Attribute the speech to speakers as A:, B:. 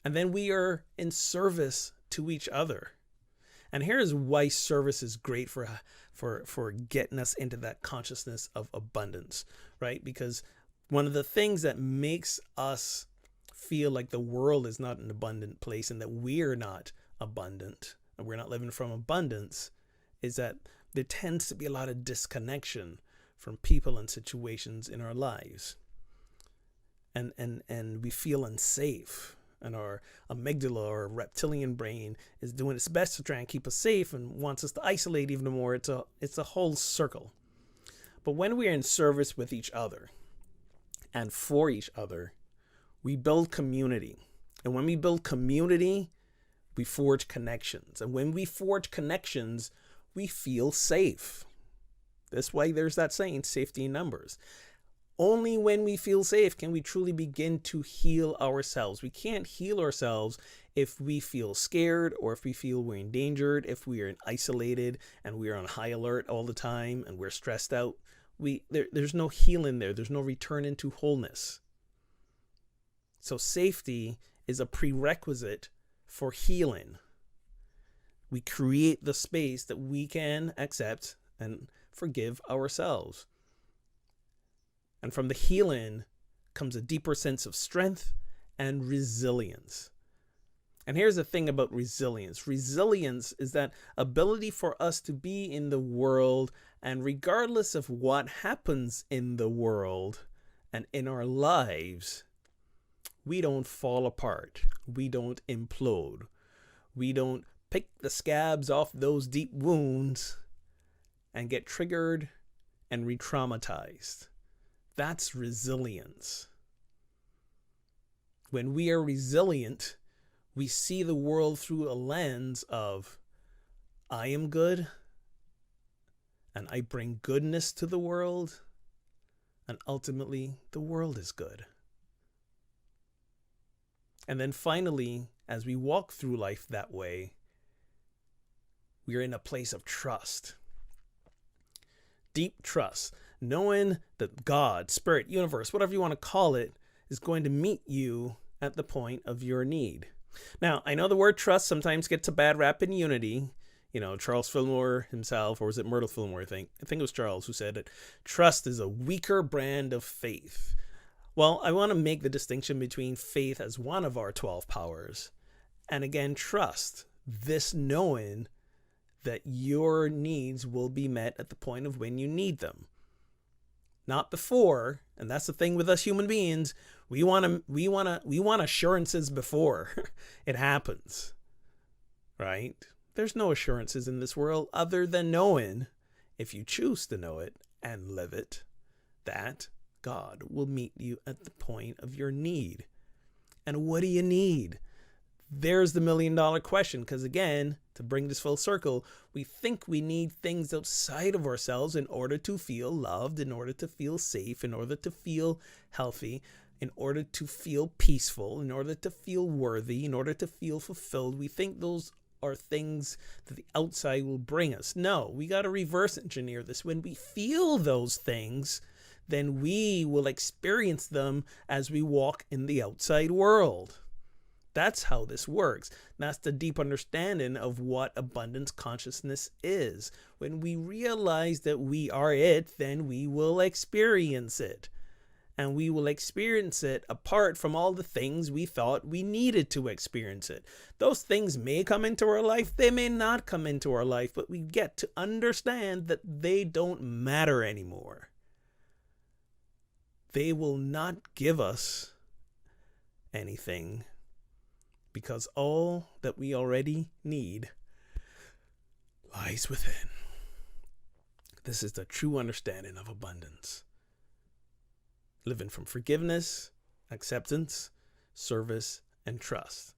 A: And then we are in service to each other. And here's why service is great for getting us into that consciousness of abundance, right? Because one of the things that makes us feel like the world is not an abundant place and that we're not abundant and we're not living from abundance is that there tends to be a lot of disconnection from people and situations in our lives. And we feel unsafe, and our amygdala or reptilian brain is doing its best to try and keep us safe and wants us to isolate even more. It's a whole circle. But when we are in service with each other and for each other, we build community. And when we build community, we forge connections. And when we forge connections, we feel safe. This way, there's that saying, safety in numbers. Only when we feel safe can we truly begin to heal ourselves. We can't heal ourselves if we feel scared or if we feel we're endangered, if we are isolated and we are on high alert all the time and we're stressed out. There's no healing there. There's no return into wholeness. So safety is a prerequisite for healing. We create the space that we can accept and forgive ourselves. And from the healing comes a deeper sense of strength and resilience. And here's the thing about resilience. Resilience is that ability for us to be in the world, and regardless of what happens in the world and in our lives, we don't fall apart. We don't implode. We don't pick the scabs off those deep wounds and get triggered and re-traumatized. That's resilience. When we are resilient, we see the world through a lens of, I am good, and I bring goodness to the world, and ultimately the world is good. And then finally, as we walk through life that way, we are in a place of trust. Deep trust, knowing that God, spirit, universe, whatever you want to call it, is going to meet you at the point of your need. Now, I know the word trust sometimes gets a bad rap in Unity. You know, Charles Fillmore himself, or was it Myrtle Fillmore, I think it was Charles who said it. Trust is a weaker brand of faith. Well, I want to make the distinction between faith as one of our 12 powers, and again, trust, this knowing that your needs will be met at the point of when you need them. Not before, and that's the thing with us human beings, we want assurances before it happens. Right? There's no assurances in this world other than knowing, if you choose to know it and live it, that God will meet you at the point of your need. And what do you need? There's the $1 million question, because again, to bring this full circle, we think we need things outside of ourselves in order to feel loved, in order to feel safe, in order to feel healthy, in order to feel peaceful, in order to feel worthy, in order to feel fulfilled. We think those are things that the outside will bring us. No, we got to reverse engineer this. When we feel those things, then we will experience them as we walk in the outside world. That's how this works. That's the deep understanding of what abundance consciousness is. When we realize that we are it, then we will experience it. And we will experience it apart from all the things we thought we needed to experience it. Those things may come into our life, they may not come into our life, but we get to understand that they don't matter anymore. They will not give us anything, because all that we already need lies within. This is the true understanding of abundance. Living from forgiveness, acceptance, service, and trust.